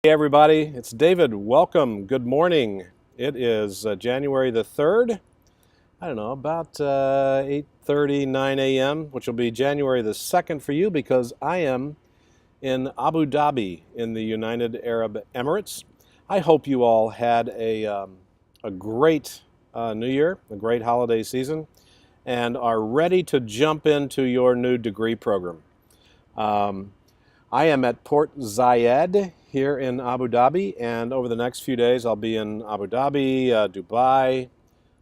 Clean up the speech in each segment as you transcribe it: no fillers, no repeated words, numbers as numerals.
Hey everybody, it's David. Welcome. Good morning. It is January the 3rd. I don't know, about 8:30, 9 a.m., which will be January the 2nd for you because I am in Abu Dhabi in the United Arab Emirates. I hope you all had a great New Year, a great holiday season, and are ready to jump into your new degree program. Um, I am at Port Zayed here in Abu Dhabi, and over the next few days I'll be in Abu Dhabi, Dubai,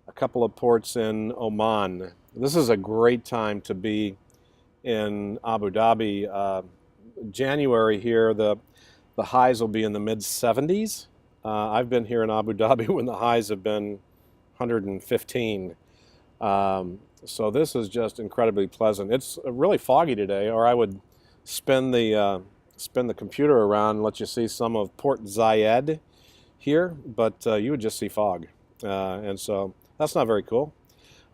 a couple of ports in Oman. This is a great time to be in Abu Dhabi. January here, the highs will be in the mid 70s. I've been here in Abu Dhabi when the highs have been 115. So this is just incredibly pleasant. It's really foggy today, or I would spin the computer around and let you see some of Port Zayed here, but you would just see fog, and so that's not very cool.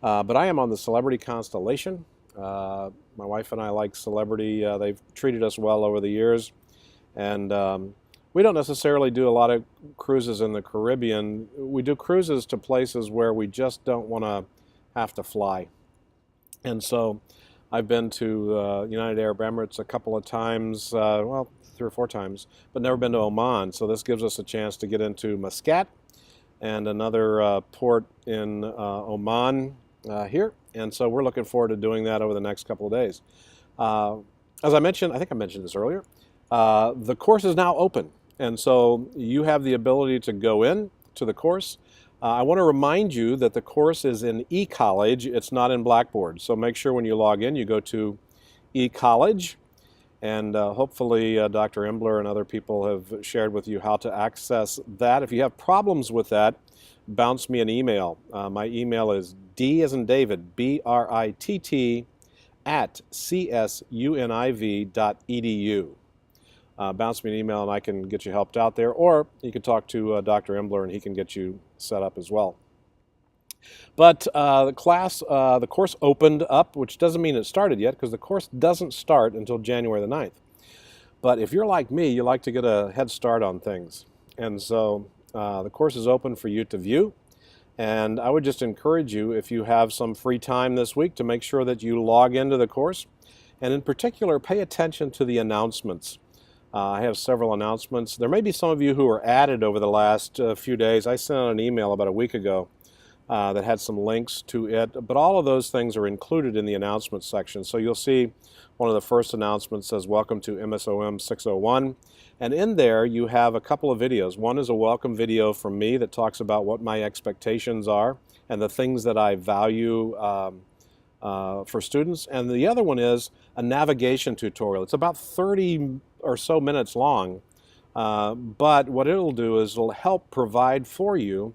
But I am on the Celebrity Constellation. My wife and I like Celebrity. They've treated us well over the years, and we don't necessarily do a lot of cruises in the Caribbean. We do cruises to places where we just don't want to have to fly, and so I've been to United Arab Emirates a couple of times, well, 3 or 4 times, but never been to Oman. So this gives us a chance to get into Muscat and another port in Oman here. And so we're looking forward to doing that over the next couple of days. As I mentioned, I think I mentioned this earlier, the course is now open. And so you have the ability to go in to the course. I want to remind you that the course is in eCollege. It's not in Blackboard. So make sure when you log in, you go to eCollege. And hopefully Dr. Imbler and other people have shared with you how to access that. If you have problems with that, bounce me an email. My email is D as in David, BRITT at csuniv.edu. Bounce me an email and I can get you helped out there, or you can talk to Dr. Imbler and he can get you set up as well. But the course opened up, which doesn't mean it started yet because the course doesn't start until January the 9th. But if you're like me, you like to get a head start on things. And so the course is open for you to view. And I would just encourage you, if you have some free time this week, to make sure that you log into the course. And in particular, pay attention to the announcements. I have several announcements. There may be some of you who were added over the last few days. I sent out an email about a week ago that had some links to it, but all of those things are included in the announcements section. So you'll see one of the first announcements says, "Welcome to MSOM 601." And in there you have a couple of videos. One is a welcome video from me that talks about what my expectations are and the things that I value for students. And the other one is a navigation tutorial. It's about 30 or so minutes long, but what it'll do is it'll help provide for you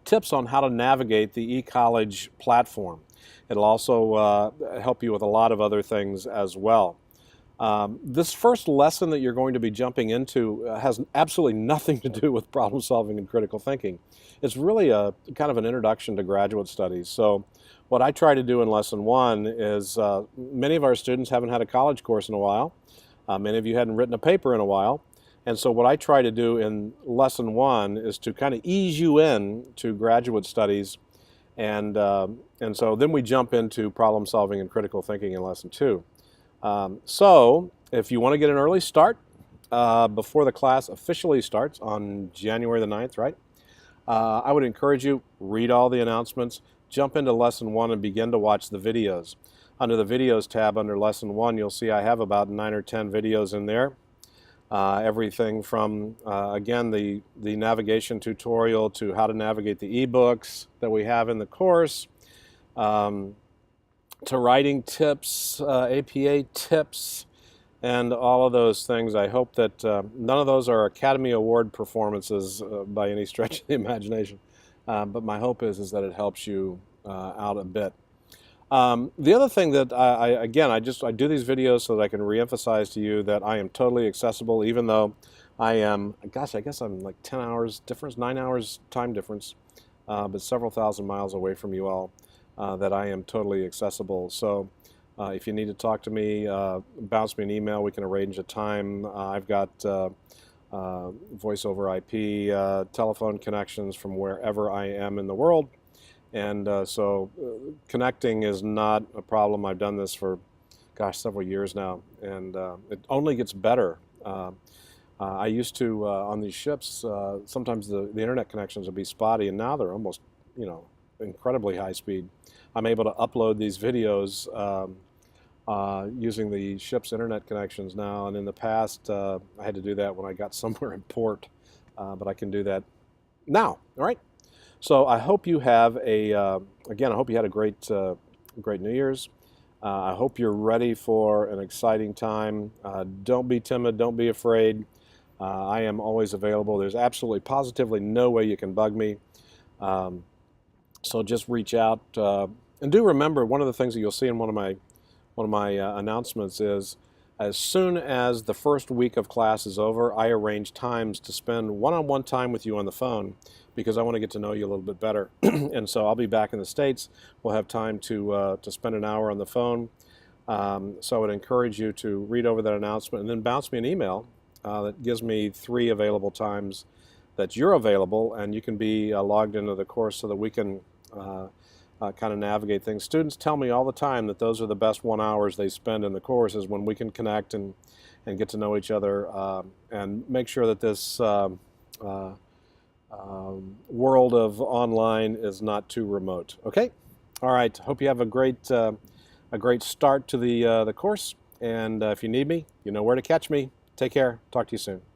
tips on how to navigate the eCollege platform. It'll also help you with a lot of other things as well. This first lesson that you're going to be jumping into has absolutely nothing to do with problem solving and critical thinking. It's really a kind of an introduction to graduate studies. So what I try to do in lesson 1 is many of our students haven't had a college course in a while. Many of you hadn't written a paper in a while. And so what I try to do in lesson 1 is to kind of ease you in to graduate studies. And so then we jump into problem solving and critical thinking in lesson 2. So if you want to get an early start before the class officially starts on January the 9th, right? I would encourage you, read all the announcements, jump into lesson 1 and begin to watch the videos. Under the videos tab under lesson 1, you'll see I have about 9 or 10 videos in there. Everything from, again, the navigation tutorial to how to navigate the ebooks that we have in the course, to writing tips, APA tips, and all of those things. I hope that none of those are Academy Award performances by any stretch of the imagination, but my hope is that it helps you out a bit. The other thing that I do these videos so that I can reemphasize to you that I am totally accessible, even though I am, gosh, I guess I'm like 10 hours difference, 9 hours time difference, but several thousand miles away from you all, that I am totally accessible. So if you need to talk to me, bounce me an email. We can arrange a time. I've got voice over IP telephone connections from wherever I am in the world. And so connecting is not a problem. I've done this for, gosh, several years now, and it only gets better. I used to, on these ships, sometimes the internet connections would be spotty, and now they're almost, incredibly high speed. I'm able to upload these videos using the ship's internet connections now, and in the past, I had to do that when I got somewhere in port, but I can do that now. All right. So I hope you have again, I hope you had a great New Year's. I hope you're ready for an exciting time. Don't be timid, don't be afraid. I am always available. There's absolutely, positively no way you can bug me. So just reach out. And do remember, one of the things that you'll see in one of my announcements is, as soon as the first week of class is over, I arrange times to spend one-on-one time with you on the phone, because I want to get to know you a little bit better. And so I'll be back in the States. We'll have time to spend an hour on the phone. So I would encourage you to read over that announcement and then bounce me an email that gives me 3 available times that you're available, and you can be logged into the course so that we can kind of navigate things. Students tell me all the time that those are the best 1 hours they spend in the course, is when we can connect and get to know each other and make sure that this world of online is not too remote. Okay? All right. Hope you have a great start to the course. And if you need me, you know where to catch me. Take care. Talk to you soon.